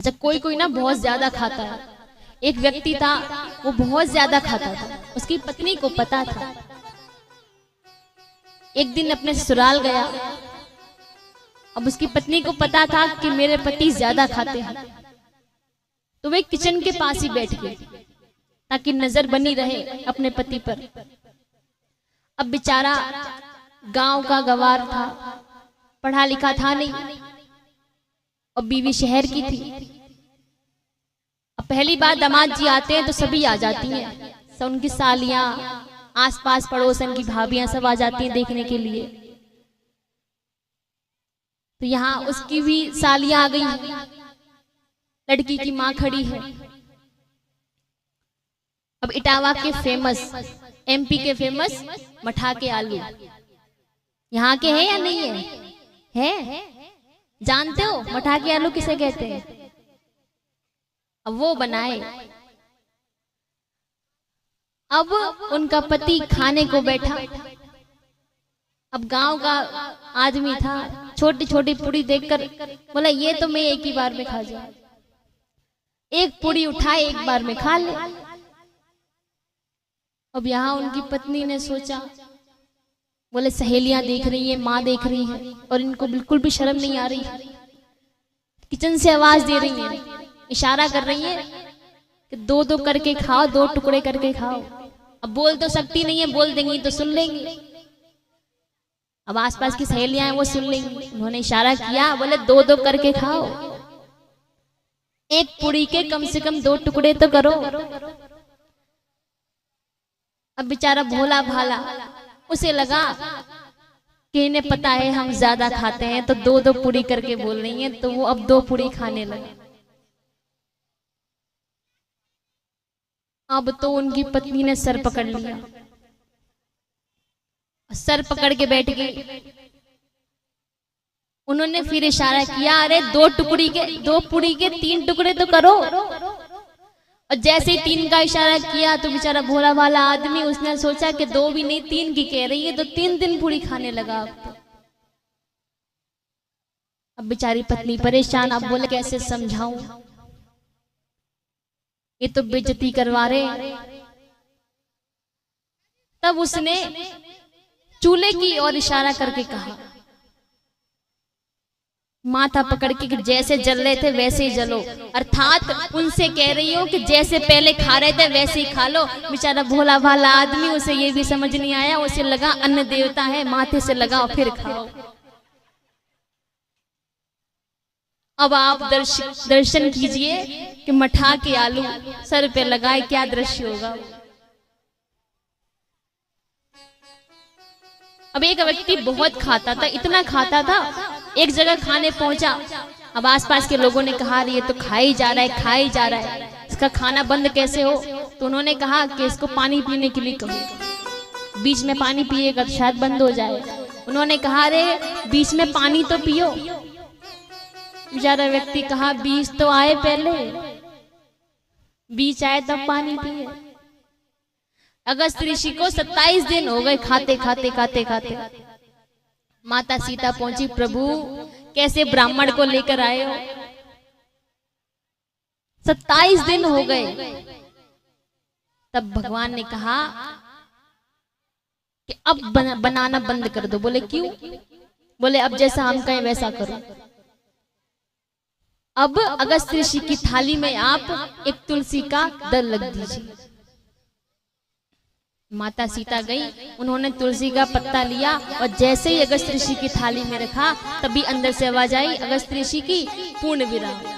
जब कोई कोई ना बहुत ज्यादा खाता है। एक व्यक्ति था, वो बहुत ज्यादा खाता था, उसकी पत्नी को पता था। एक दिन अपने ससुराल गया। अब उसकी पत्नी को पता था कि मेरे पति ज्यादा खाते हैं, तो वे किचन के पास ही बैठ गई ताकि नजर बनी रहे अपने पति पर। अब बेचारा गांव का गवार था, पढ़ा लिखा था नहीं, और बीवी शहर की थी। अब पहली बार दामाद जी आते हैं तो सभी आ जाती हैं, सब उनकी सालियां, आसपास पड़ोसन की भाभियां सब आ जाती हैं देखने के लिए। तो यहाँ उसकी भी सालियां आ गई, लड़की की माँ खड़ी है। अब इटावा के फेमस, एमपी के फेमस मठा के आलू यहाँ के हैं या नहीं है? है? जानते हो मठा के आलू किसे कहते हैं? अब वो बनाए। अब उनका पति खाने को बैठा। अब गांव का आदमी था, छोटी छोटी पूरी देखकर बोला ये तो मैं एक ही बार में खा जाऊं। एक पूरी उठाए, एक बार में खा ले। अब यहाँ उनकी पत्नी ने सोचा, बोले सहेलियां देख रही है, माँ देख रही है, और इनको बिल्कुल भी शर्म नहीं आ रही। किचन से आवाज दे रही है, इशारा कर रही है कि दो दो करके खाओ, दो टुकड़े करके खाओ। अब बोल तो सकती नहीं है, बोल देंगी तो सुन लेंगी। अब आसपास की सहेलियां हैं, वो सुन लेंगी। उन्होंने इशारा किया, बोले दो दो करके खाओ, एक पूरी के कम से कम दो टुकड़े तो करो। अब बेचारा भोला भाला, उसे लगा कि इन्हें पता है हम ज्यादा खाते हैं, तो दो दो पूरी करके बोल रही हैं, तो वो अब दो पूरी खाने लगे। अब तो उनकी पत्नी ने सर पकड़ लिया, सर पकड़ के बैठ गई। उन्होंने फिर इशारा किया, अरे दो पूरी के तीन टुकड़े तो करो। और जैसे ही तीन का इशारा किया तो बेचारा भोला भाला आदमी, उसने सोचा कि दो भी नहीं तीन की कह रही है, तो तीन तीन पूरी खाने लगा। अब बेचारी पत्नी परेशान। अब बोले कैसे समझाऊं, ये तो बेइज्जती करवा रहे। तब उसने चूल्हे की ओर इशारा करके कहा, माथा पकड़ के जैसे जल रहे थे वैसे ही जलो, अर्थात उनसे कह रही हो कि जैसे पहले खा रहे थे वैसे ही खा लो। बेचारा भोला भाला आदमी, उसे ये भी समझ नहीं आया, उसे लगा अन्न देवता है, माथे से लगाओ फिर खाओ। अब आप दर्शन कीजिए कि मठा के आलू सर पे लगाए, क्या दृश्य होगा। अब एक व्यक्ति बहुत खाता था, इतना खाता था, एक जगह खाने पहुंचा। अब आसपास के लोगों ने कहा ये तो खा ही जा रहा है, खा ही जा रहा है, इसका खाना बंद कैसे हो? तो उन्होंने कहा कि इसको पानी पीने के लिए कहो, बीच में पानी पिएगा तो शायद बंद हो जाए। उन्होंने कहा अरे बीच में पानी तो पियो। बेचारा व्यक्ति कहा बीज तो आए पहले, बीज आए तब पानी पिए। अगस्त ऋषि को 27 दिन हो गए खाते खाते खाते खाते। माता सीता पहुंची, प्रभु कैसे ब्राह्मण को लेकर आए हो? 27 दिन हो गए। तब भगवान ने कहा कि अब बनाना बंद कर दो। बोले क्यों? बोले अब जैसा हम कहें वैसा करो। अब अगस्त ऋषि की थाली में आप एक तुलसी का दल रख दीजिए। माता सीता गई, उन्होंने तुलसी का पत्ता लिया और जैसे ही अगस्त ऋषि की थाली में रखा, तभी अंदर से आवाज आई अगस्त ऋषि की, पूर्ण विराम।